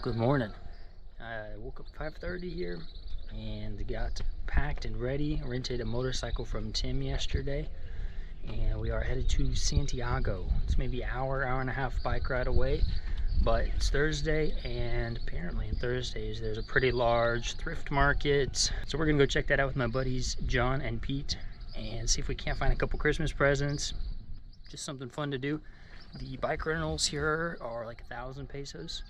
Good morning. I woke up 5:30 here and got packed and ready. Rented a motorcycle from Tim yesterday, and we are headed to Santiago. It's maybe an hour and a half bike ride away, but it's Thursday, and apparently on Thursdays there's a pretty large thrift market. So we're gonna go check that out with my buddies John and Pete and see if we can't find a couple Christmas presents. Just something fun to do. The bike rentals here are like 1,000 pesos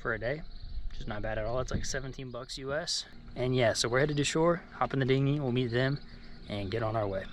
for a day, which is not bad at all. It's like 17 bucks US. And yeah, so we're headed to shore, hop in the dinghy, we'll meet them and get on our way.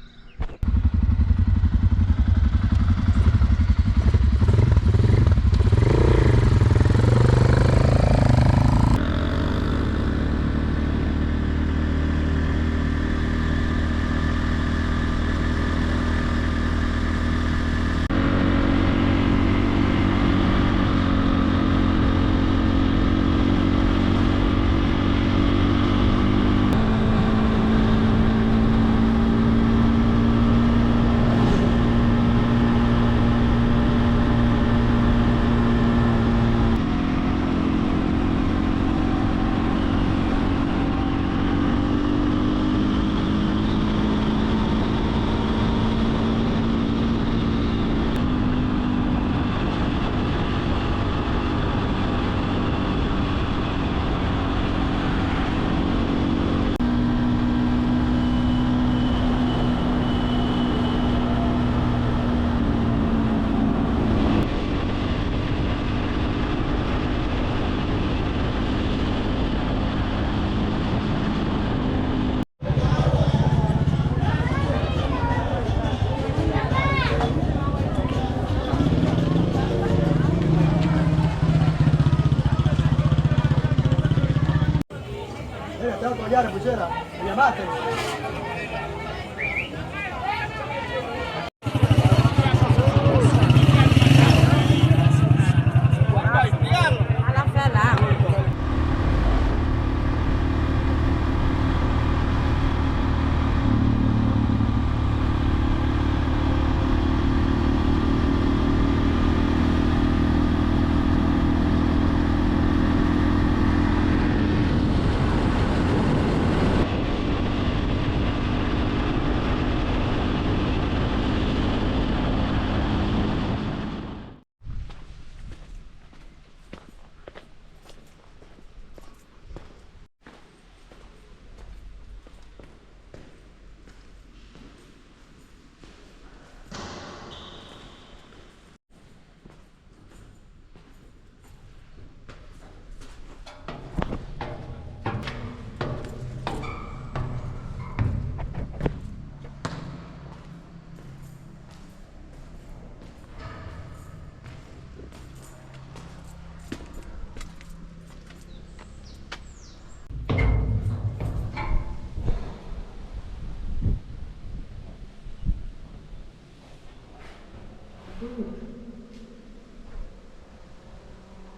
Tengo collar, pulsera. ¿Me llamaste?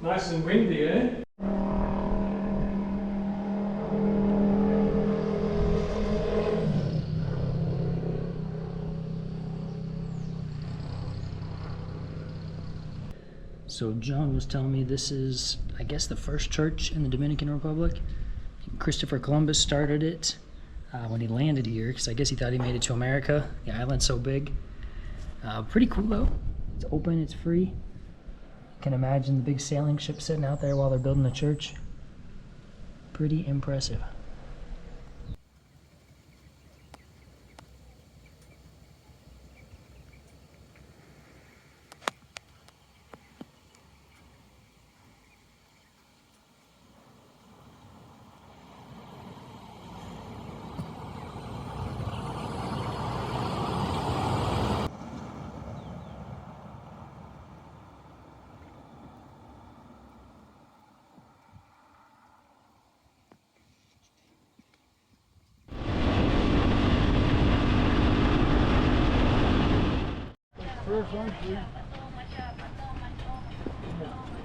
Nice and windy, eh? So John was telling me this is, I guess, the first church in the Dominican Republic. Christopher Columbus started it when he landed here, because I guess he thought he made it to America. The island's so big. Pretty cool though. It's open, it's free. You can imagine the big sailing ship sitting out there while they're building the church. Pretty impressive.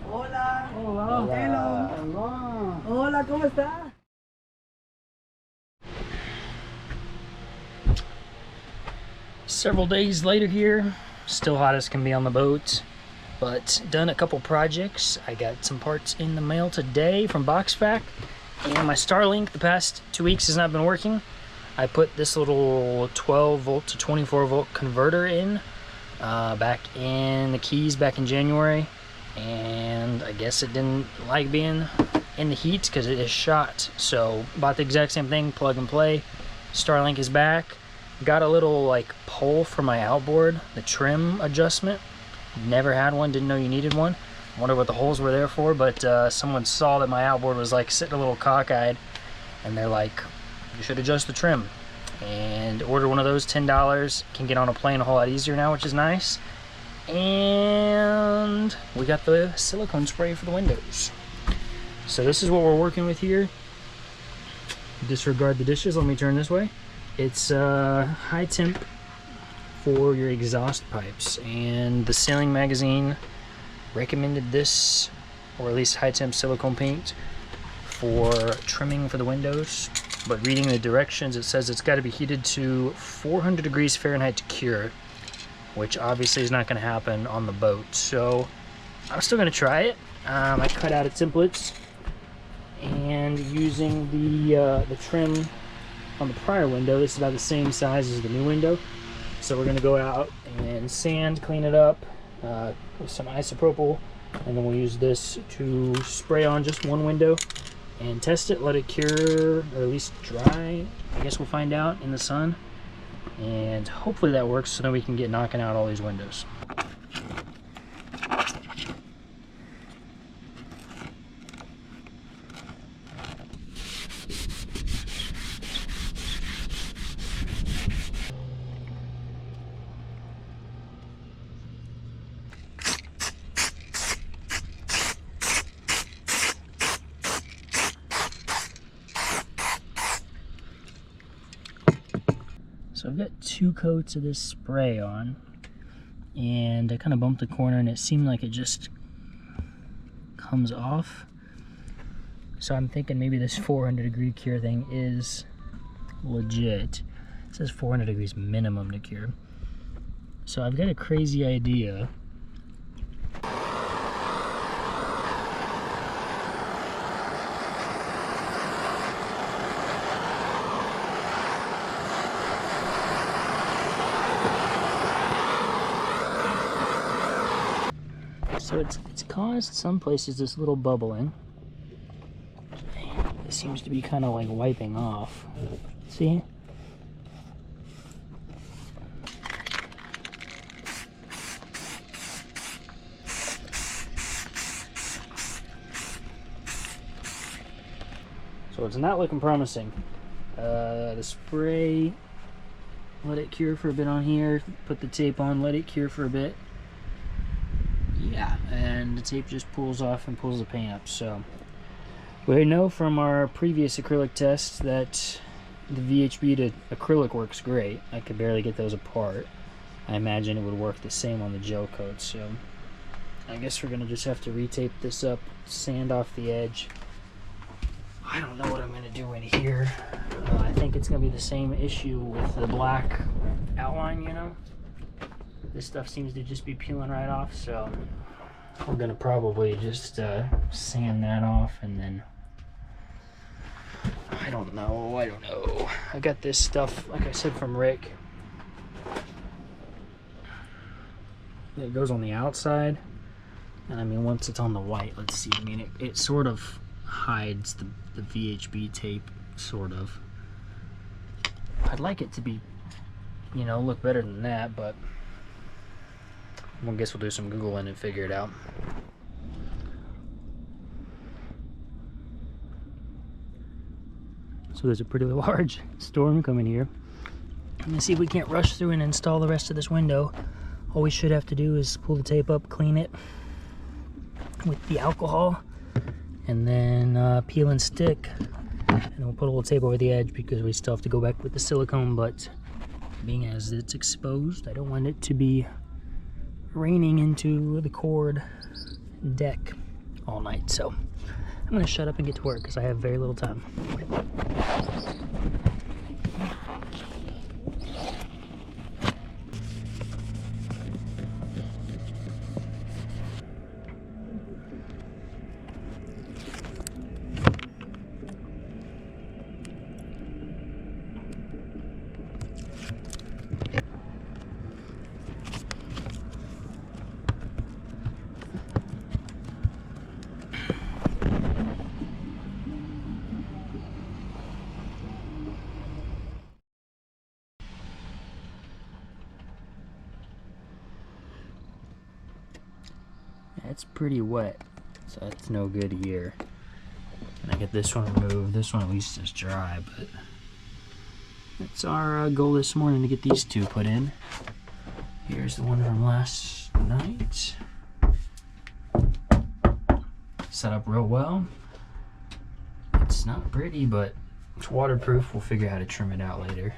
Hola. Hola. Hello. Hola. Hola, ¿cómo está? Several days later here, still hot as can be on the boat, but done a couple projects. I got some parts in the mail today from BoxFact, and my Starlink the past 2 weeks has not been working. I put this little 12 volt to 24 volt converter in back in the Keys back in January, and I guess it didn't like being in the heat because it is shot. So bought the exact same thing, plug and play. Starlink is back. Got a little like pole for my outboard, the trim adjustment. Never had one, didn't know you needed one. Wonder what the holes were there for, but someone saw that my outboard was like sitting a little cockeyed, and they're like, you should adjust the trim. And order one of those, $10. Can get on a plane a whole lot easier now, which is nice. And we got the silicone spray for the windows. So this is what we're working with here. Disregard the dishes, let me turn this way. It's high temp for your exhaust pipes, and the Sailing Magazine recommended this, or at least high temp silicone paint for trimming for the windows. But reading the directions, it says it's got to be heated to 400 degrees Fahrenheit to cure, which obviously is not going to happen on the boat. So I'm still going to try it. I cut out its templates, and using the trim on the prior window, this is about the same size as the new window. So we're going to go out and sand, clean it up with some isopropyl, and then we'll use this to spray on just one window and test it, let it cure, or at least dry. I guess we'll find out in the sun, and hopefully that works so then we can get knocking out all these windows. So I've got 2 coats of this spray on, and I kind of bumped the corner and it seemed like it just comes off. So I'm thinking maybe this 400 degree cure thing is legit. It says 400 degrees minimum to cure. So I've got a crazy idea. So it's caused some places this little bubbling. It seems to be kind of like wiping off. See? So it's not looking promising. The spray, let it cure for a bit on here, put the tape on, let it cure for a bit. Yeah, and the tape just pulls off and pulls the paint up. So we know from our previous acrylic tests that the VHB to acrylic works great. I could barely get those apart. I imagine it would work the same on the gel coat. So I guess we're gonna just have to retape this up, sand off the edge. I don't know what I'm gonna do in here. I think it's gonna be the same issue with the black outline, you know? This stuff seems to just be peeling right off, so we're gonna probably just sand that off, and then I don't know. I got this stuff, like I said, from Rick. It goes on the outside, and I mean, once it's on the white, let's see. I mean, it sort of hides the VHB tape, sort of. I'd like it to be, you know, look better than that, but I guess we'll do some Googling and figure it out. So there's a pretty large storm coming here. Let's see if we can't rush through and install the rest of this window. All we should have to do is pull the tape up, clean it with the alcohol, and then peel and stick. And we'll put a little tape over the edge because we still have to go back with the silicone, but being as it's exposed, I don't want it to be raining into the cord deck all night. So I'm gonna shut up and get to work because I have very little time. That's pretty wet, so that's no good here. And I get this one removed. This one at least is dry, but that's our goal this morning, to get these two put in. Here's the one from last night. Set up real well. It's not pretty, but it's waterproof. We'll figure out how to trim it out later.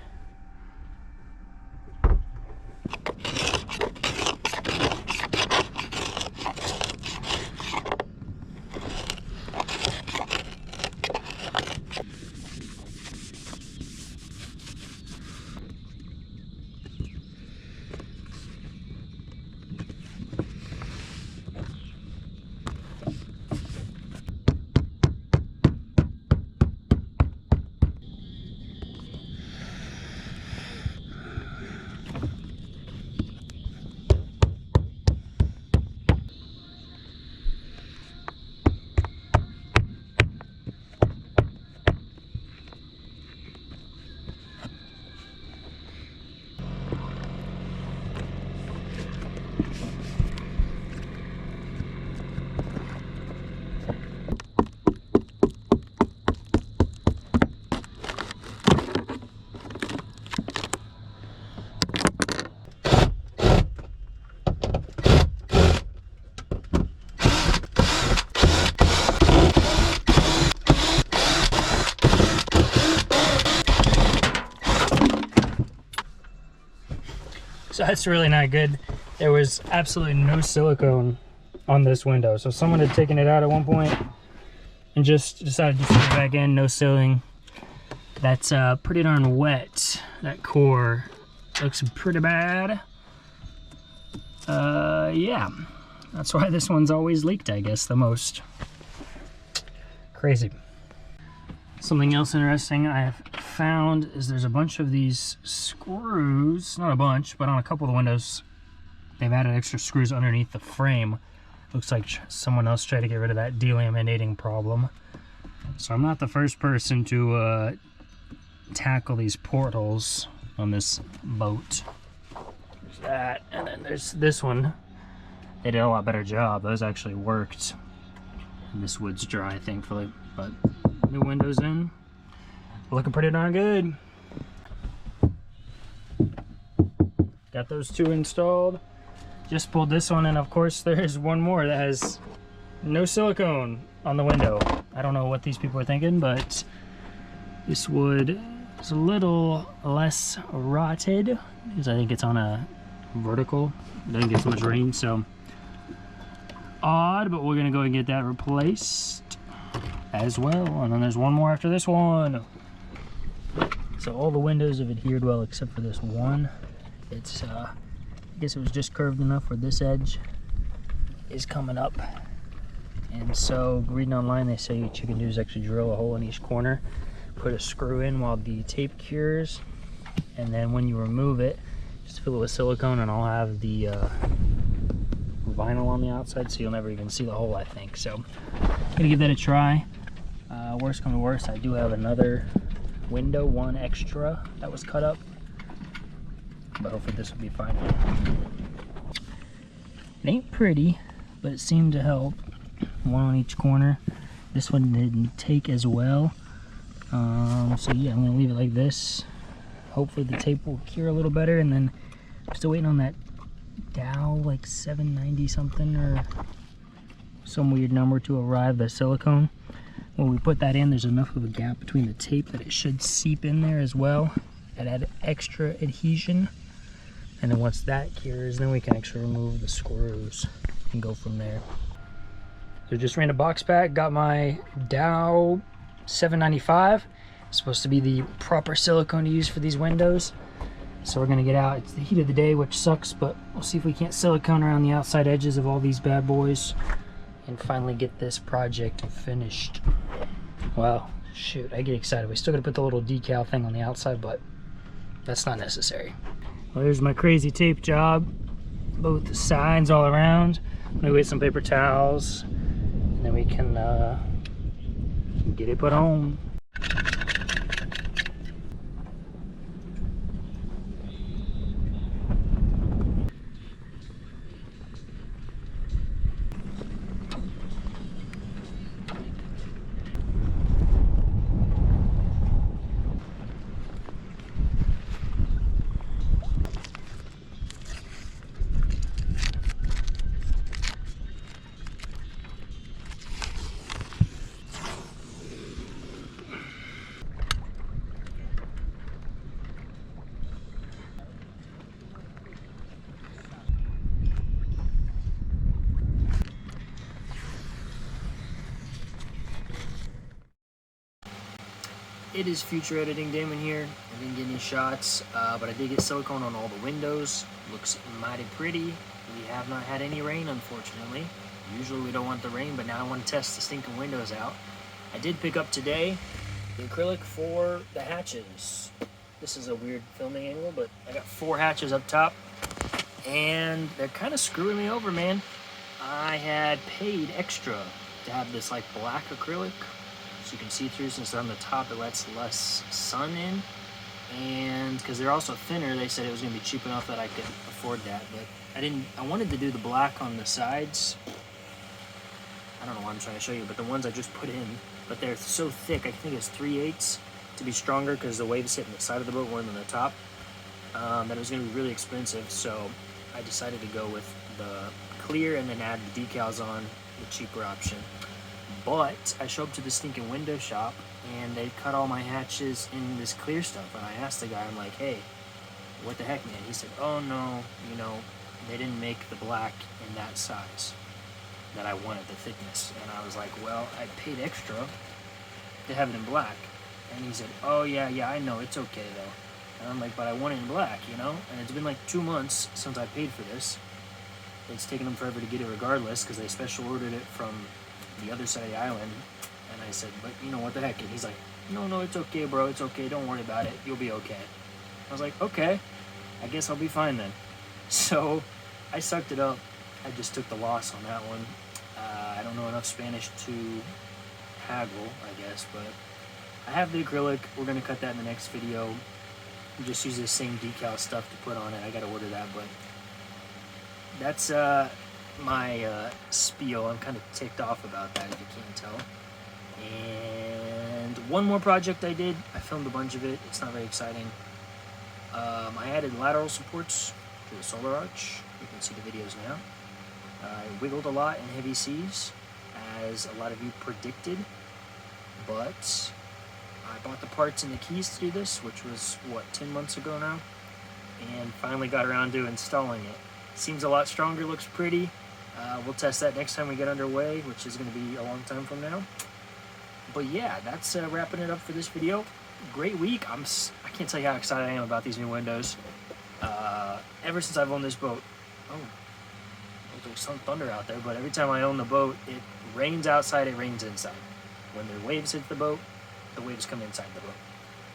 So that's really not good. There was absolutely no silicone on this window. So someone had taken it out at one point and just decided to put it back in, no sealing. That's pretty darn wet. That core looks pretty bad. Yeah, that's why this one's always leaked, I guess, the most. Crazy. Something else interesting I've found is there's a bunch of these screws, not a bunch, but on a couple of the windows, they've added extra screws underneath the frame. Looks like someone else tried to get rid of that delaminating problem. So I'm not the first person to tackle these portholes on this boat. There's that, and then there's this one. They did a lot better job. Those actually worked. And this wood's dry, thankfully, but new windows in. Looking pretty darn good. Got those two installed. Just pulled this one, and of course there's one more that has no silicone on the window. I don't know what these people are thinking, but this wood is a little less rotted because I think it's on a vertical. It doesn't get so much rain, so odd, but we're gonna go and get that replaced as well. And then there's one more after this one. So all the windows have adhered well except for this one. It's I guess it was just curved enough where this edge is coming up. And so reading online, they say what you can do is actually drill a hole in each corner, put a screw in while the tape cures, and then when you remove it, just fill it with silicone, and I'll have the vinyl on the outside so you'll never even see the hole, I think. So I'm gonna give that a try. Worst come to worst, I do have another window, one extra that was cut up, but hopefully this will be fine. It ain't pretty, but it seemed to help. One on each corner. This one didn't take as well. So yeah, I'm gonna leave it like this. Hopefully the tape will cure a little better, and then I'm still waiting on that Dow, like 790 something or some weird number to arrive, the silicone. When we put that in, there's enough of a gap between the tape that it should seep in there as well and add extra adhesion. And then once that cures, then we can actually remove the screws and go from there. So just ran a box pack, got my Dow 795. It's supposed to be the proper silicone to use for these windows. So we're gonna get out. It's the heat of the day, which sucks, but we'll see if we can't silicone around the outside edges of all these bad boys and finally get this project finished. Well, shoot, I get excited. We still gotta put the little decal thing on the outside, but that's not necessary. Well, here's my crazy tape job. Both sides all around. I'm gonna get some paper towels, and then we can get it put on. it is future editing Damon here. I didn't get any shots, but I did get silicone on all the windows. Looks mighty pretty. We have not had any rain, unfortunately. Usually we don't want the rain, but now I want to test the stinking windows out. I did pick up today the acrylic for the hatches. This is a weird filming angle, but I got 4 hatches up top, and they're kind of screwing me over, man. I had paid extra to have this like black acrylic, so you can see through, since they're on the top it lets less sun in, and because they're also thinner, they said it was going to be cheap enough that I could afford that. But I wanted to do the black on the sides. I don't know why I'm trying to show you, but the ones I just put in, but they're so thick, I think it's 3/8 to be stronger, because the waves hitting the side of the boat more than the top, that it was going to be really expensive. So I decided to go with the clear and then add the decals on, the cheaper option. But I show up to the stinking window shop and they cut all my hatches in this clear stuff, and I asked the guy, I'm like, hey, what the heck, man? He said, oh no, you know, they didn't make the black in that size that I wanted, the thickness. And I was like, well, I paid extra to have it in black. And he said, oh yeah, I know, it's okay though. And I'm like, but I want it in black, you know? And it's been like 2 months since I paid for this. It's taken them forever to get it regardless, because they special ordered it from the other side of the island. And I said, but you know, what the heck? And he's like, no, it's okay, bro, it's okay, don't worry about it, you'll be okay. I was like, okay, I guess I'll be fine then. So I sucked it up. I just took the loss on that one. I don't know enough Spanish to haggle, I guess, but I have the acrylic. We're going to cut that in the next video. Just use the same decal stuff to put on it. I got to order that, but that's my spiel. I'm kind of ticked off about that, if you can't tell. And one more project I did. I filmed a bunch of it. It's not very exciting. I added lateral supports to the solar arch. You can see the videos now. I wiggled a lot in heavy seas, as a lot of you predicted, but I bought the parts and the keys to do this, which was, what, 10 months ago now, and finally got around to installing it. Seems a lot stronger, looks pretty. We'll test that next time we get underway, which is going to be a long time from now. But yeah, that's wrapping it up for this video. Great week. I can't tell you how excited I am about these new windows. Ever since I've owned this boat, there's some thunder out there, but every time I own the boat, it rains outside, it rains inside. When the waves hit the boat, the waves come inside the boat.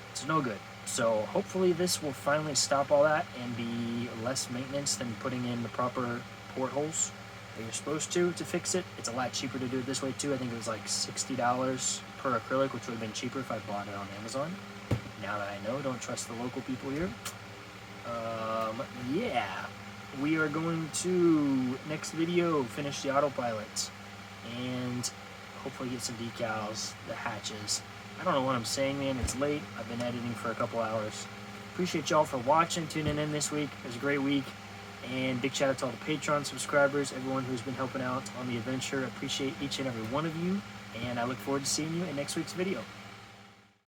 It's no good. So hopefully this will finally stop all that and be less maintenance than putting in the proper portholes that you're supposed to fix it. It's a lot cheaper to do it this way too. I think it was like $60 per acrylic, which would have been cheaper if I bought it on Amazon. Now that I know, don't trust the local people here. Yeah, we are going to, next video, finish the autopilot and hopefully get some decals, the hatches. I don't know what I'm saying, man. It's late. I've been editing for a couple hours. Appreciate y'all for watching, tuning in this week. It was a great week. And big shout out to all the Patreon subscribers, everyone who's been helping out on the adventure. Appreciate each and every one of you. And I look forward to seeing you in next week's video.